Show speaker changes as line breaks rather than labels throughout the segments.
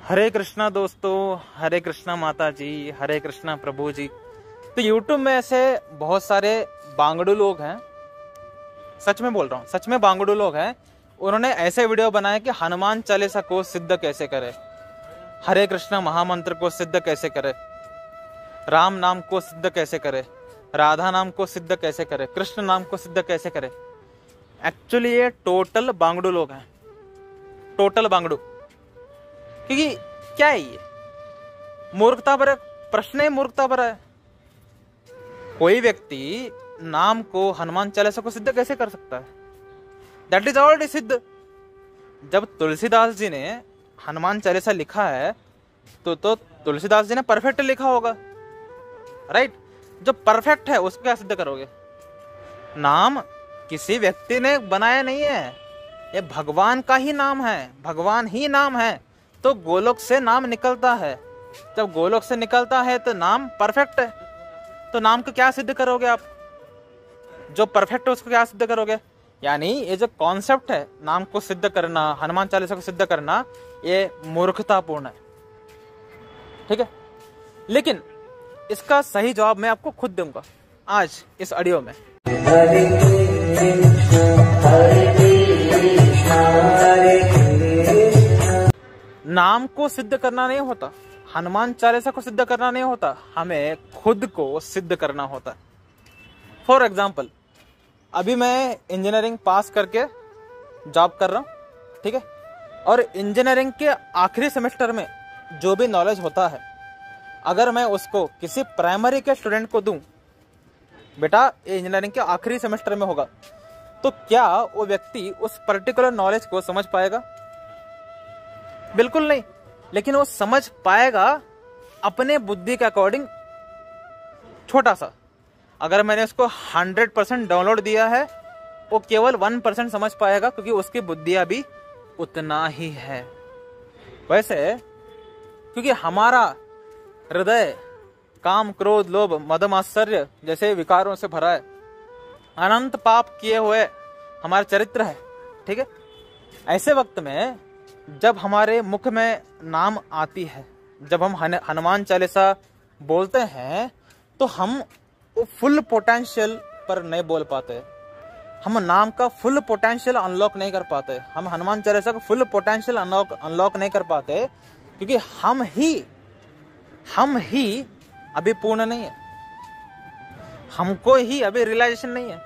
हरे कृष्णा दोस्तों, हरे कृष्णा माता जी, हरे कृष्णा प्रभु जी। तो YouTube में ऐसे बहुत सारे बांगड़ू लोग हैं, सच में बोल रहा हूँ, सच में बांगड़ू लोग हैं। उन्होंने ऐसे वीडियो बनाए कि हनुमान चालीसा को सिद्ध कैसे करे, हरे कृष्णा महामंत्र को सिद्ध कैसे करे, राम नाम को सिद्ध कैसे करे, राधा नाम को सिद्ध कैसे करे, कृष्ण नाम को सिद्ध कैसे करे। एक्चुअली ये टोटल बांगड़ू लोग हैं, टोटल बांगड़ू। क्योंकि क्या है ये मूर्खता पर प्रश्न है, मूर्खता पर है। कोई व्यक्ति नाम को हनुमान चालीसा को सिद्ध कैसे कर सकता है? दैट इज ऑलरेडी सिद्ध। जब तुलसीदास जी ने हनुमान चालीसा लिखा है तो तुलसीदास जी ने परफेक्ट लिखा होगा, राइट? जो परफेक्ट है उसको क्या सिद्ध करोगे? नाम किसी व्यक्ति ने बनाया नहीं है, ये भगवान का ही नाम है, भगवान ही नाम है। तो गोलोक से नाम निकलता है, जब गोलोक से निकलता है तो नाम परफेक्ट है। तो नाम को क्या सिद्ध करोगे आप? जो परफेक्ट है उसको क्या सिद्ध करोगे? यानी ये जो कॉन्सेप्ट है नाम को सिद्ध करना, हनुमान चालीसा को सिद्ध करना, ये मूर्खतापूर्ण है, ठीक है? लेकिन इसका सही जवाब मैं आपको खुद दूंगा आज इस ऑडियो में। नाम को सिद्ध करना नहीं होता, हनुमान चालीसा को सिद्ध करना नहीं होता, हमें खुद को सिद्ध करना होता है। फॉर एग्जाम्पल, अभी मैं इंजीनियरिंग पास करके जॉब कर रहा हूँ, ठीक है? और इंजीनियरिंग के आखिरी सेमेस्टर में जो भी नॉलेज होता है, अगर मैं उसको किसी प्राइमरी के स्टूडेंट को दूं, बेटा ये इंजीनियरिंग के आखिरी सेमेस्टर में होगा, तो क्या वो व्यक्ति उस पर्टिकुलर नॉलेज को समझ पाएगा? बिल्कुल नहीं। लेकिन वो समझ पाएगा अपने बुद्धि के अकॉर्डिंग, छोटा सा। अगर मैंने उसको 100% डाउनलोड दिया है, वो केवल 1% समझ पाएगा, क्योंकि उसकी बुद्धि अभी उतना ही है। वैसे क्योंकि हमारा हृदय काम, क्रोध, लोभ, मद, मात्सर्य जैसे विकारों से भरा है, अनंत पाप किए हुए हमारा चरित्र है, ठीक है? ऐसे वक्त में जब हमारे मुख में नाम आती है, जब हम हनुमान चालीसा बोलते हैं, तो हम फुल पोटेंशियल पर नहीं बोल पाते, हम नाम का फुल पोटेंशियल अनलॉक नहीं कर पाते, हम हनुमान चालीसा का फुल पोटेंशियल अनलॉक नहीं कर पाते, क्योंकि हम ही अभी पूर्ण नहीं है, हमको ही अभी रियलाइजेशन नहीं है,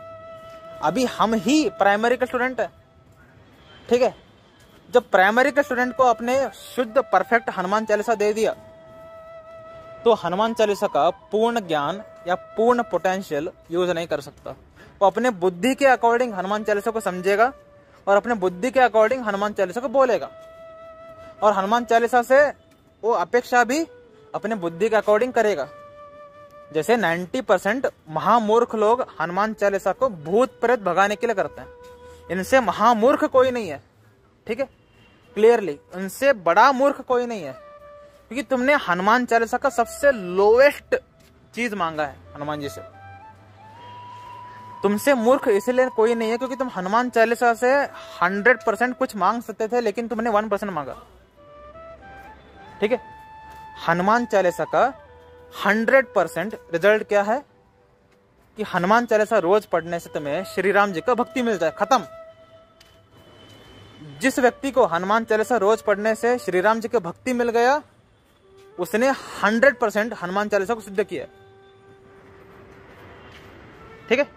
अभी हम ही प्राइमरी का स्टूडेंट है, ठीक है? जब प्राइमरी के स्टूडेंट को अपने शुद्ध परफेक्ट हनुमान चालीसा दे दिया, तो हनुमान चालीसा का पूर्ण ज्ञान या पूर्ण पोटेंशियल यूज नहीं कर सकता। वो अपने बुद्धि के अकॉर्डिंग हनुमान चालीसा को समझेगा और अपने बुद्धि के अकॉर्डिंग हनुमान चालीसा को बोलेगा, और हनुमान चालीसा से वो अपेक्षा भी अपने बुद्धि के अकॉर्डिंग करेगा। जैसे 90% महामूर्ख लोग हनुमान चालीसा को भूत प्रेत भगाने के लिए करते हैं, इनसे महामूर्ख कोई नहीं है, ठीक है? क्लियरली उनसे बड़ा मूर्ख कोई नहीं है, क्योंकि तुमने हनुमान चालीसा का सबसे लोएस्ट चीज मांगा है हनुमान जी से। तुमसे मूर्ख इसलिए कोई नहीं है क्योंकि तुम हनुमान चालीसा से 100% कुछ मांग सकते थे, लेकिन तुमने 1% मांगा, ठीक है? हनुमान चालीसा का 100% रिजल्ट क्या है कि हनुमान चालीसा रोज पढ़ने से तुम्हें श्री राम जी का भक्ति मिल जाए, खत्म। जिस व्यक्ति को हनुमान चालीसा रोज पढ़ने से श्री राम जी की भक्ति मिल गया, उसने 100% हनुमान चालीसा को सिद्ध किया, ठीक है?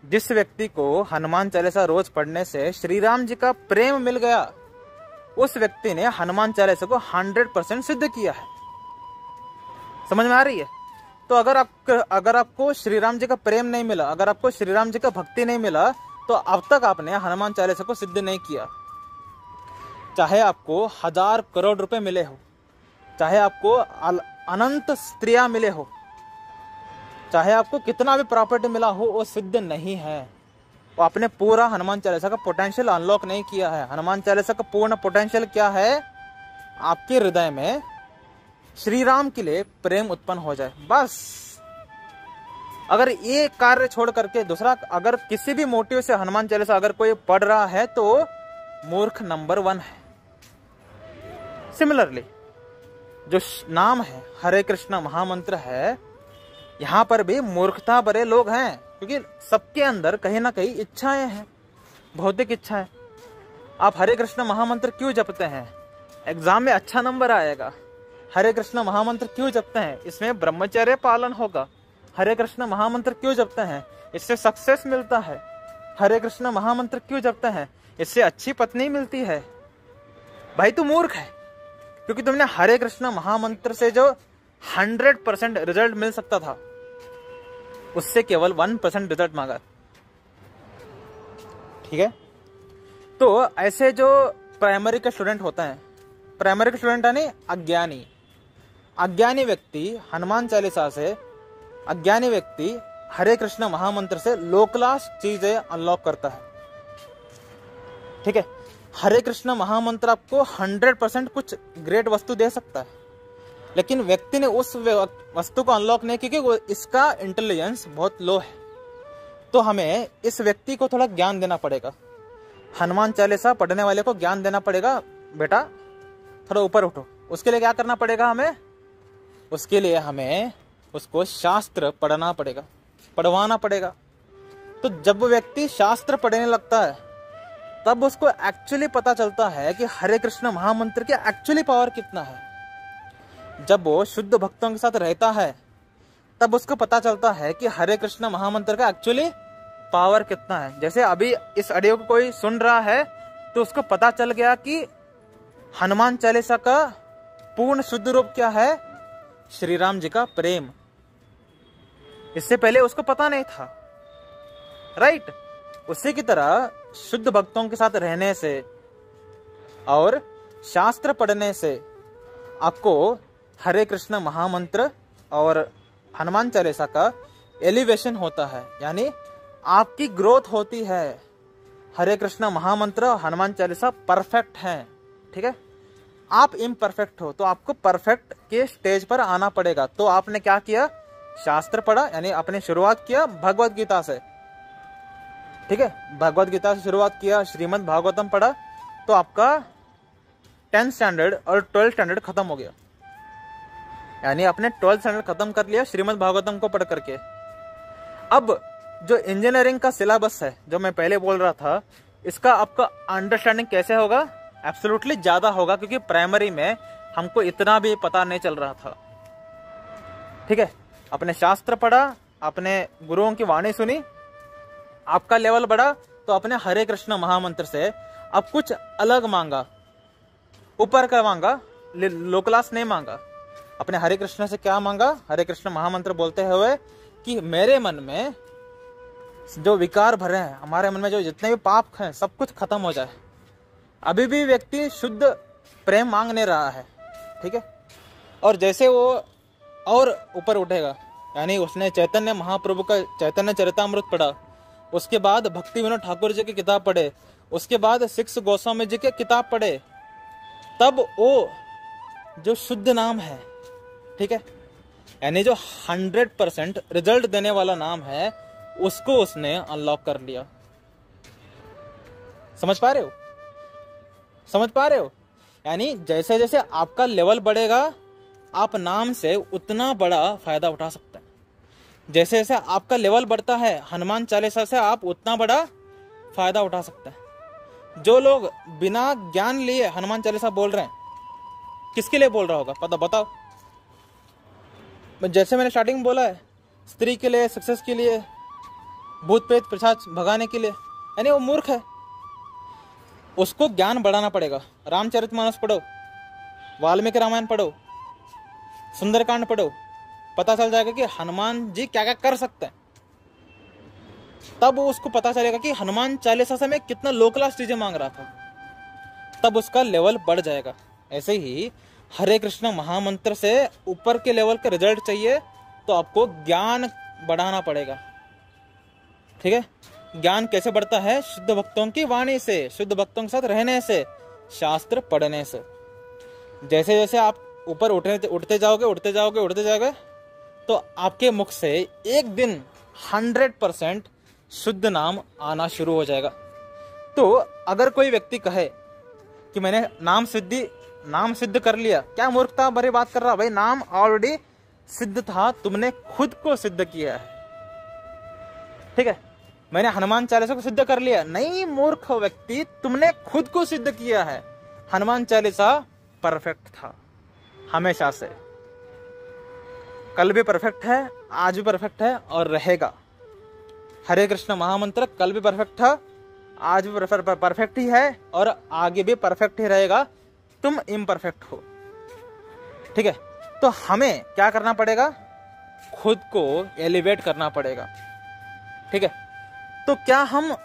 जिस व्यक्ति को हनुमान चालीसा रोज पढ़ने से श्री राम जी का प्रेम मिल गया, उस व्यक्ति ने हनुमान चालीसा को 100% सिद्ध किया है। समझ में आ रही है? तो अगर आपको श्री राम जी का प्रेम नहीं मिला, अगर आपको श्री राम जी का भक्ति नहीं मिला, तो अब तक आपने हनुमान चालीसा को सिद्ध नहीं किया। चाहे आपको 1000 करोड़ रुपए मिले हो, चाहे आपको अनंत स्त्रियां मिले हो, चाहे आपको कितना भी प्रॉपर्टी मिला हो, वो सिद्ध नहीं है। वो आपने पूरा हनुमान चालीसा का पोटेंशियल अनलॉक नहीं किया है। हनुमान चालीसा का पूर्ण पोटेंशियल क्या है? आपके हृदय में श्री राम के लिए प्रेम उत्पन्न हो जाए, बस। अगर ये कार्य छोड़ करके दूसरा, अगर किसी भी मोटिव से हनुमान चालीसा अगर कोई पढ़ रहा है, तो मूर्ख नंबर 1 है। सिमिलरली जो नाम है हरे कृष्ण महामंत्र है, यहाँ पर भी मूर्खता भरे लोग हैं, क्योंकि सबके अंदर कहीं ना कहीं इच्छाएं हैं, भौतिक इच्छाएं। आप हरे कृष्ण महामंत्र क्यों जपते हैं? एग्जाम में अच्छा नंबर आएगा। हरे कृष्ण महामंत्र क्यों जपते हैं? इसमें ब्रह्मचर्य पालन होगा। हरे कृष्ण महामंत्र क्यों जपते हैं? इससे सक्सेस मिलता है। हरे कृष्ण महामंत्र क्यों जपते हैं? इससे अच्छी पत्नी मिलती है। भाई तू मूर्ख है, क्योंकि तुमने हरे कृष्ण महामंत्र से जो 100% रिजल्ट मिल सकता था, उससे केवल 1% रिजल्ट मांगा। ठीक है, तो ऐसे जो प्राइमरी के स्टूडेंट होते हैं, प्राइमरी के स्टूडेंट यानी अज्ञानी व्यक्ति हनुमान चालीसा से, अज्ञानी व्यक्ति हरे कृष्ण महामंत्र से लो क्लास चीजें अनलॉक करता है। ठीक है, हरे कृष्ण महामंत्र आपको 100% कुछ ग्रेट वस्तु दे सकता है, लेकिन व्यक्ति ने उस वस्तु को अनलॉक नहीं की, क्योंकि इसका इंटेलिजेंस बहुत लो है। तो हमें इस व्यक्ति को थोड़ा ज्ञान देना पड़ेगा। हनुमान चालीसा पढ़ने वाले को ज्ञान देना पड़ेगा, बेटा थोड़ा ऊपर उठो। उसके लिए क्या करना पड़ेगा हमें? उसके लिए हमें उसको शास्त्र पढ़ना पड़ेगा, पढ़वाना पड़ेगा। तो जब व्यक्ति शास्त्र पढ़ने लगता है, तब उसको एक्चुअली पता चलता है कि हरे कृष्ण महामंत्र की एक्चुअली पावर कितना है। जब वो शुद्ध भक्तों के साथ रहता है, तब उसको पता चलता है कि हरे कृष्ण महामंत्र का एक्चुअली पावर कितना है। जैसे अभी इस ऑडियो को कोई सुन रहा है, तो उसको पता चल गया कि हनुमान चालीसा का पूर्ण शुद्ध रूप क्या है? श्री राम जी का प्रेम। इससे पहले उसको पता नहीं था, राइट? उसी की तरह शुद्ध भक्तों के साथ रहने से और शास्त्र पढ़ने से आपको हरे कृष्ण महामंत्र और हनुमान चालीसा का एलिवेशन होता है, यानी आपकी ग्रोथ होती है। हरे कृष्ण महामंत्र और हनुमान चालीसा परफेक्ट हैं, ठीक है? आप इम्परफेक्ट हो, तो आपको परफेक्ट के स्टेज पर आना पड़ेगा। तो आपने क्या किया? शास्त्र पढ़ा, यानी आपने शुरुआत किया भगवत गीता से, ठीक है? भगवत गीता से शुरुआत किया, श्रीमद् भागवतम पढ़ा, तो आपका 10th स्टैंडर्ड और 12th स्टैंडर्ड खत्म हो गया। यानी आपने 12th स्टैंडर्ड खत्म कर लिया श्रीमद् भागवतम को पढ़ करके। अब जो इंजीनियरिंग का सिलेबस है, जो मैं पहले बोल रहा था, इसका आपका अंडरस्टैंडिंग कैसे होगा? एब्सोल्युटली ज्यादा होगा, क्योंकि प्राइमरी में हमको इतना भी पता नहीं चल रहा था, ठीक है? अपने शास्त्र पढ़ा, अपने गुरुओं की वाणी सुनी, आपका लेवल बढ़ा, तो अपने हरे कृष्ण महामंत्र से अब कुछ अलग मांगा, ऊपर का मांगा, लो क्लास नहीं मांगा। अपने हरे कृष्ण से क्या मांगा? हरे कृष्ण महामंत्र बोलते हुए कि मेरे मन में जो विकार भरे हैं, हमारे मन में जो जितने भी पाप हैं, सब कुछ खत्म हो जाए। अभी भी व्यक्ति शुद्ध प्रेम मांग नहीं रहा है, ठीक है? और जैसे वो और ऊपर उठेगा, यानी उसने चैतन्य महाप्रभु का चैतन्य चरितामृत पढ़ा, उसके बाद भक्ति विनोद ठाकुर जी की किताब पढ़े, उसके बाद 6 गोस्वामी जी की किताब पढ़े, तब वो जो शुद्ध नाम है, ठीक है, यानी जो 100% रिजल्ट देने वाला नाम है, उसको उसने अनलॉक कर लिया। समझ पा रहे हो? समझ पा रहे हो? यानी जैसे जैसे आपका लेवल बढ़ेगा, आप नाम से उतना बड़ा फायदा उठा सकते हैं। जैसे जैसे आपका लेवल बढ़ता है, हनुमान चालीसा से आप उतना बड़ा फायदा उठा सकते हैं। जो लोग बिना ज्ञान लिए हनुमान चालीसा बोल रहे हैं, किसके लिए बोल रहा होगा? पता बताओ। जैसे मैंने स्टार्टिंग में बोला है, स्त्री के लिए, सक्सेस के लिए, भूत प्रेत पिशाच भगाने के लिए, यानी वो मूर्ख है। उसको ज्ञान बढ़ाना पड़ेगा। रामचरितमानस पढ़ो, वाल्मीकि रामायण पढ़ो, सुंदरकांड पढ़ो, पता चल जाएगा कि हनुमान जी क्या क्या कर सकते हैं। तब उसको पता चलेगा कि हनुमान चालीसा से मैं कितना लो क्लास चीजें मांग रहा था, तब उसका लेवल बढ़ जाएगा। ऐसे ही हरे कृष्ण महामंत्र से ऊपर के लेवल का रिजल्ट चाहिए, तो आपको ज्ञान बढ़ाना पड़ेगा, ठीक है? ज्ञान कैसे बढ़ता है? शुद्ध भक्तों की वाणी से, शुद्ध भक्तों के साथ रहने से, शास्त्र पढ़ने से। जैसे जैसे आप ऊपर उठते जाओगे, तो आपके मुख से एक दिन 100% शुद्ध नाम आना शुरू हो जाएगा। तो अगर कोई व्यक्ति कहे कि मैंने नाम सिद्धि नाम सिद्ध कर लिया, क्या मूर्खता भरी बात कर रहा भाई, नाम ऑलरेडी सिद्ध था, तुमने खुद को सिद्ध किया है। ठीक है, मैंने हनुमान चालीसा को सिद्ध कर लिया, नहीं मूर्ख व्यक्ति, तुमने खुद को सिद्ध किया है। हनुमान चालीसा परफेक्ट था हमेशा से, कल भी परफेक्ट है, आज भी परफेक्ट है और रहेगा। हरे कृष्ण महामंत्र कल भी परफेक्ट था, आज भी परफेक्ट ही है और आगे भी परफेक्ट ही रहेगा। तुम इम्परफेक्ट हो। ठीक है, तो हमें क्या करना पड़ेगा, खुद को एलिवेट करना पड़ेगा। ठीक है, तो क्या हम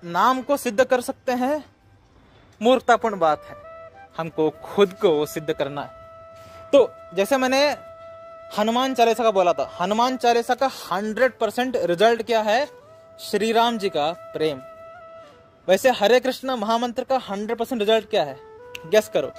नाम को सिद्ध कर सकते हैं? मूर्खतापूर्ण बात है, हमको खुद को सिद्ध करना है। तो जैसे मैंने हनुमान चालीसा का बोला था, हनुमान चालीसा का 100% रिजल्ट क्या है? श्री राम जी का प्रेम। वैसे हरे कृष्ण महामंत्र का 100% रिजल्ट क्या है? गेस करो।